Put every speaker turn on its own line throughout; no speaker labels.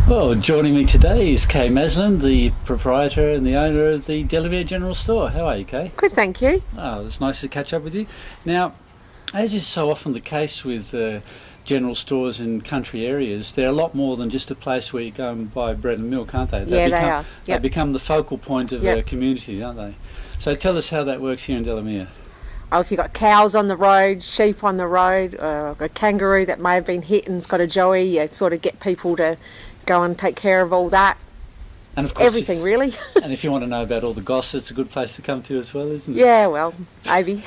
Well, joining me today is Kay Maslin, the proprietor and the owner of the Delamere General Store. How are you, Kay?
Good, thank you.
Oh, it's nice to catch up with you. Now, as is so often the case with general stores in country areas, they're a lot more than just a place where you go and buy bread and milk, aren't they?
They are.
They become the focal point of a community, aren't they? So tell us how that works here in Delamere.
Oh, if you've got cows on the road, sheep on the road, a kangaroo that may have been hit and's got a joey, you sort of get people to go and take care of all that.
And of course,
everything really.
And if you want to know about all the gossip, it's a good place to come to as well, isn't it?
Yeah, well, maybe.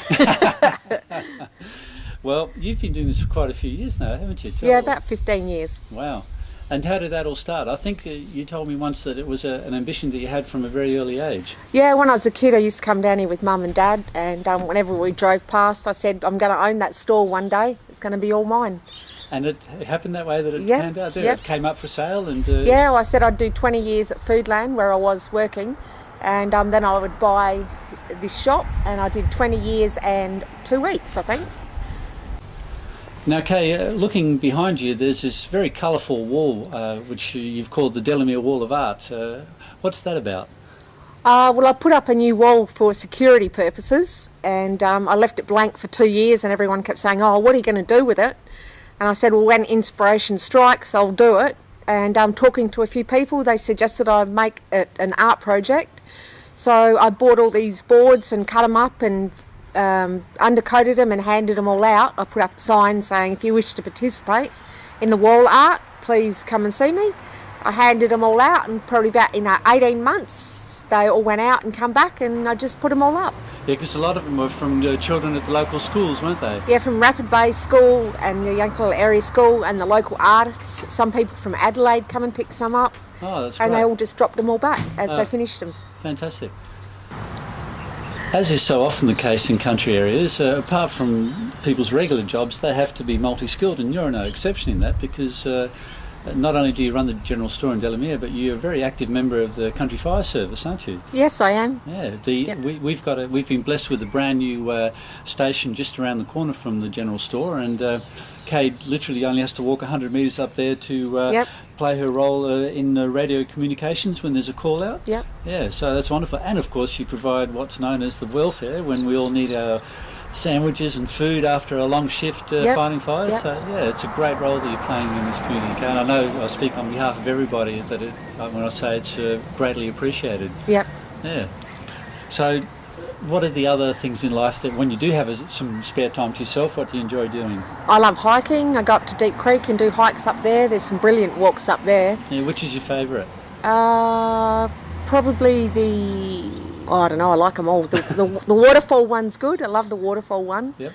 Well, you've been doing this for quite a few years now, haven't you?
About 15 years.
Wow. And how did that all start? I think you told me once that it was an ambition that you had from a very early age.
Yeah, when I was a kid I used to come down here with Mum and Dad, and whenever we drove past I said, I'm going to own that store one day, it's going to be all mine. And
it happened that way that it turned out there? It came up for sale? And
well, I said I'd do 20 years at Foodland where I was working, and then I would buy this shop, and I did 20 years and 2 weeks, I think.
Now, Kay, looking behind you, there's this very colourful wall, which you've called the Delamere Wall of Art. What's that about?
Well, I put up a new wall for security purposes, and I left it blank for 2 years, and everyone kept saying, oh, what are you going to do with it? And I said, well, when inspiration strikes, I'll do it. And talking to a few people, they suggested I make it an art project. So I bought all these boards and cut them up and undercoated them and handed them all out. I put up signs saying, if you wish to participate in the wall art, please come and see me. I handed them all out, and probably about 18 months they all went out and come back, and I just put them all up.
Yeah, because a lot of them were from children at the local schools, weren't they?
Yeah, from Rapid Bay School and the Yankalilla Area School and the local artists. Some people from Adelaide come and pick some up.
Oh, that's great.
And they all just dropped them all back as they finished them.
Fantastic. As is so often the case in country areas, apart from people's regular jobs, they have to be multi-skilled, and you're no exception in that, because not only do you run the general store in Delamere, but you're a very active member of the Country Fire Service, aren't you?
Yes, I am.
Yeah, we've been blessed with a brand new station just around the corner from the general store, and Kay literally only has to walk 100 metres up there to play her role in radio communications when there's a call out.
Yep.
Yeah, so that's wonderful. And of course you provide what's known as the welfare when we all need our sandwiches and food after a long shift fighting fires. So yeah, it's a great role that you're playing in this community. And I know I speak on behalf of everybody that when I say it's greatly appreciated.
Yep.
Yeah. So what are the other things in life that when you do have some spare time to yourself, what do you enjoy doing? I
love hiking. I go up to Deep Creek and do hikes up there. There's some brilliant walks up there.
Yeah, which is your favourite?
Probably I don't know, I like them all. The waterfall one's good. I love the waterfall one.
Yep.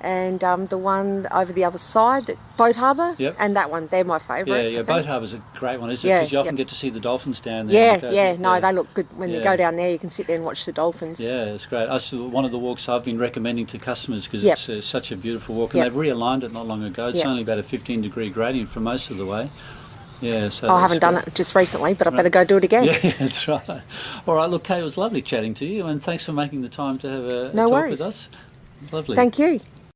And the one over the other side, Boat Harbour, and that one, they're my favourite.
Yeah, Boat Harbour's a great one, isn't it? Because you often get to see the dolphins down there.
They look good. When you go down there, you can sit there and watch the dolphins.
Yeah, it's great. That's one of the walks I've been recommending to customers, because it's such a beautiful walk. And they've realigned it not long ago. It's only about a 15-degree gradient for most of the way. Yeah, so
I haven't done it just recently, but I better go do it again.
Yeah, that's right. All right, look, Kay, it was lovely chatting to you, and thanks for making the time to have a talk with us. Lovely.
Thank you.